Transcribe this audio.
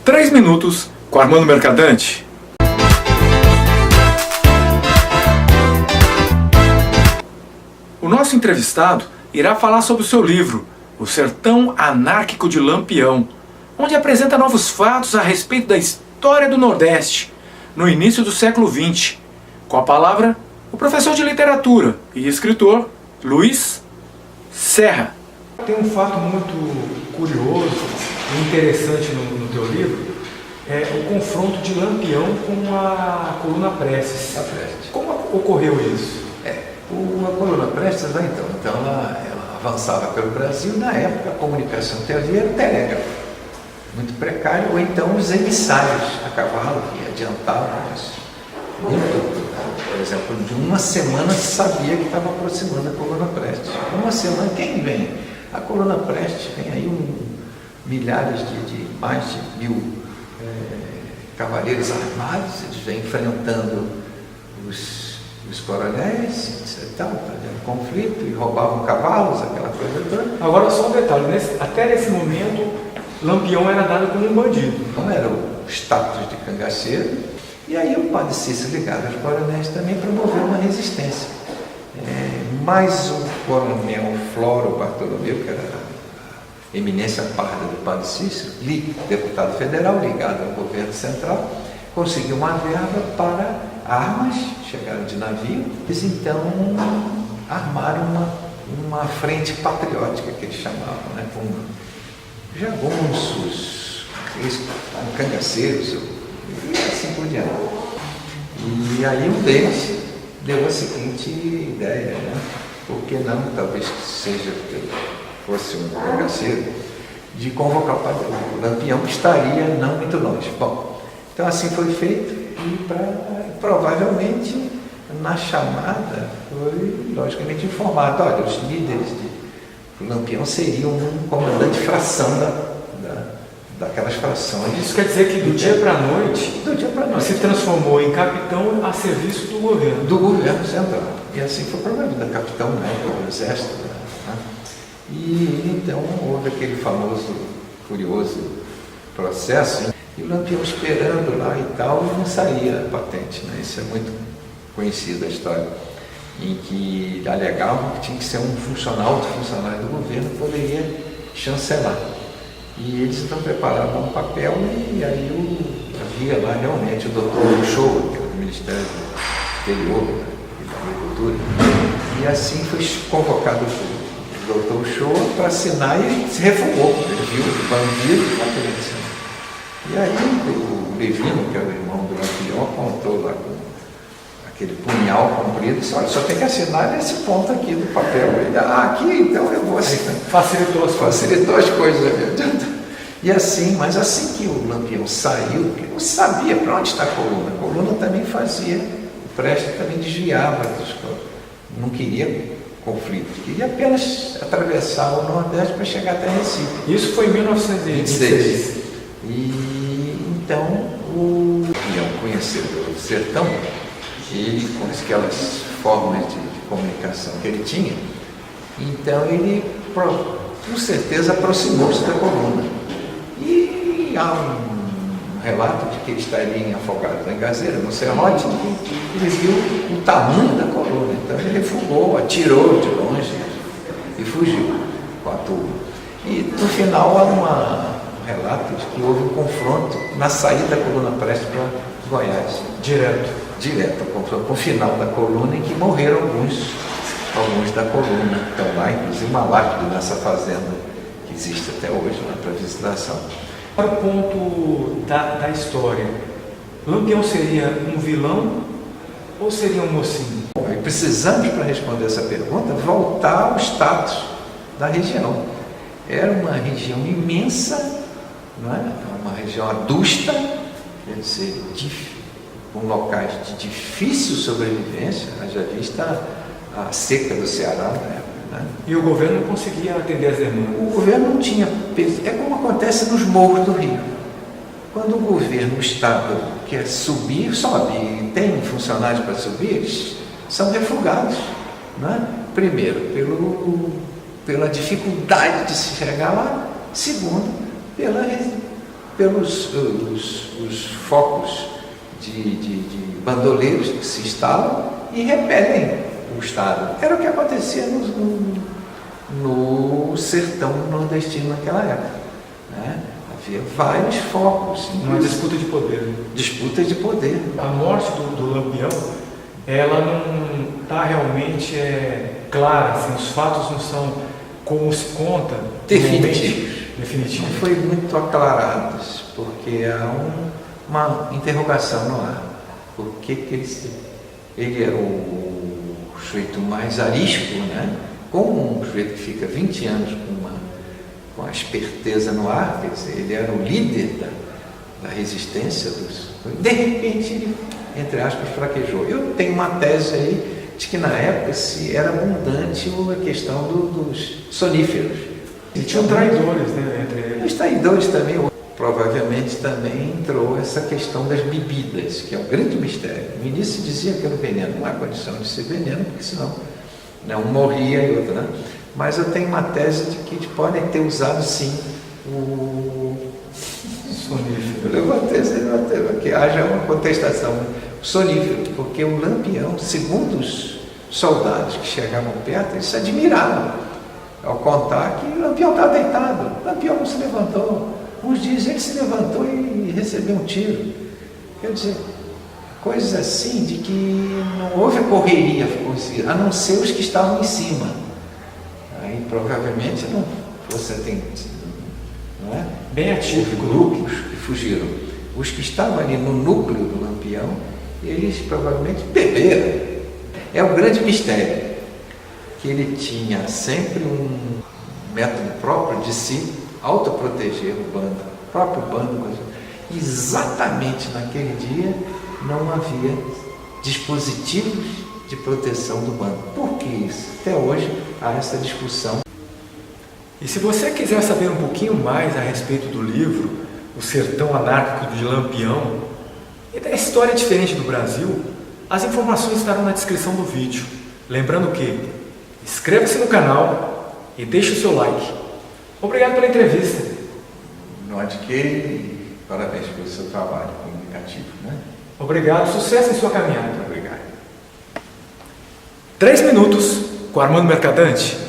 3 minutos com Armando Mercadante. O nosso entrevistado irá falar sobre o seu livro, O Sertão Anárquico de Lampião, onde apresenta novos fatos a respeito da história do Nordeste, no início do século XX. Com a palavra, o professor de literatura e escritor, Luiz Serra. Tem um fato muito curioso e interessante no teu livro, é o confronto de Lampião com a coluna Prestes. Como ocorreu isso? A coluna Prestes, então ela avançava pelo Brasil. Na época, a comunicação que havia era o telégrafo, muito precário, ou então os emissários a cavalo, que adiantavam muito. Por exemplo, de uma semana se sabia que estava aproximando a coluna Prestes. Uma semana, quem vem? A coluna Prestes vem aí milhares mais de 1000 cavaleiros armados, eles vêm enfrentando os coronéis, fazendo conflito e roubavam cavalos, aquela coisa toda. Agora só um detalhe, até nesse momento, Lampião era dado como um bandido. Então era o status de cangaceiro, e aí o padre Cícero, ligado aos coronéis, também promoveu uma resistência. Mais o coronel Floro Bartolomeu, que era a eminência parda do padre Cícero, deputado federal ligado ao governo central, conseguiu uma verba para armas, chegaram de navio. Eles então armaram uma frente patriótica, que eles chamavam, com jagunços, com cangaceiros e assim por diante. E aí um deles deu a seguinte ideia, por que não, talvez fosse um cangaceiro, de convocar o Lampião, que estaria não muito longe. Bom, então assim foi feito, e provavelmente na chamada foi logicamente informado, olha, os líderes do Lampião seriam um comandante de fração daquelas frações. Isso quer dizer que do dia para a noite, se transformou em capitão a serviço do governo. Do governo central. E assim foi promovido, capitão do exército. E então houve aquele famoso, curioso processo, e o Lampião esperando lá e tal, e não saía a patente. Isso é muito conhecida a história, em que alegavam que tinha que ser um alto funcionário do governo que poderia chancelar. E eles então preparavam um papel, e aí havia lá realmente o doutor Uchoa, que era do Ministério do Interior e da Agricultura, e assim foi convocado o doutor Uchoa para assinar, e ele se refugou. Ele viu o bandido, lá querendo assinar. E aí o Levino, que é o irmão do Lampião, apontou lá com aquele punhal comprido e disse, olha, só tem que assinar nesse ponto aqui do papel. Ele, aqui então eu vou assinar. Facilitou as coisas. E assim, mas assim que o Lampião saiu, porque não sabia para onde está a coluna também fazia, o Prestes também desviava, não queria conflito, queria apenas atravessar o Nordeste para chegar até Recife. Isso foi em 1926. E então o Lampião, conhecedor do sertão, ele, com aquelas formas de comunicação que ele tinha, então ele com certeza aproximou-se da coluna. E há um relato de que ele estaria afogado na Engazeira, no serrote, e ele viu o tamanho da coluna. Então ele refugou, atirou de longe e fugiu com a turma. E no final há um relato de que houve um confronto na saída da coluna Prestes para Goiás. Direto, com o final da coluna, em que morreram alguns da coluna. Então lá, inclusive, uma lápide nessa fazenda que existe até hoje lá para visitação. Para o ponto da história, Lampião seria um vilão ou seria um mocinho? Bom, e precisamos, para responder essa pergunta, voltar ao status da região. Era uma região imensa, não é? Uma região adusta, quer dizer, com locais de difícil sobrevivência, haja vista a seca do Ceará na época. E o governo não conseguia atender as demandas? O governo não tinha peso. É como acontece nos morros do Rio. Quando o governo, o Estado, quer subir, sobe, e tem funcionários para subir, eles são refugados. Não é? Primeiro, pela dificuldade de se chegar lá. Segundo, pelos os focos de bandoleiros que se instalam e repelem o Estado. Era o que acontecia no sertão nordestino naquela época, né? Havia vários focos. Uma disputa de poder. Disputa de poder. A morte do Lampião, ela não está realmente clara, assim, os fatos não são como se conta. Definitivos. Definitivos. Não foi muito aclarados, porque há uma interrogação no ar. Por que ele era o sujeito mais arisco, né? Como um sujeito que fica 20 anos com a esperteza no ar, quer dizer, ele era o líder da resistência de repente ele, entre aspas, fraquejou. Eu tenho uma tese aí de que na época se era abundante a questão dos soníferos. E tinham traidores, né, entre eles. Os traidores também, provavelmente também entrou essa questão das bebidas, que é um grande mistério. No início dizia que era o veneno, não há condição de ser veneno, porque senão um morria e outro, né? Mas eu tenho uma tese de que podem ter usado sim o sonífero. Eu levantei que haja uma contestação. O sonífero, porque o Lampião, segundo os soldados que chegavam perto, eles se admiravam ao contar que o Lampião estava deitado. O Lampião não se levantou. Uns dizem ele se levantou e recebeu um tiro. Quer dizer, coisas assim de que não houve correria, a não ser os que estavam em cima. Aí provavelmente não fosse atendido, não é? Bem atípico. Grupos que fugiram. Os que estavam ali no núcleo do Lampião, eles provavelmente beberam. É o grande mistério, que ele tinha sempre um método próprio de se autoproteger o bando, o próprio bando. Exatamente naquele dia não havia dispositivos de proteção do bando. Por que isso? Até hoje há essa discussão. E se você quiser saber um pouquinho mais a respeito do livro O Sertão Anárquico de Lampião e da história diferente do Brasil, as informações estarão na descrição do vídeo. Lembrando que inscreva-se no canal e deixe o seu like. Obrigado pela entrevista. Não adquire, parabéns pelo seu trabalho comunicativo, né? Obrigado, sucesso em sua caminhada. Obrigado. 3 minutos com Armando Mercadante.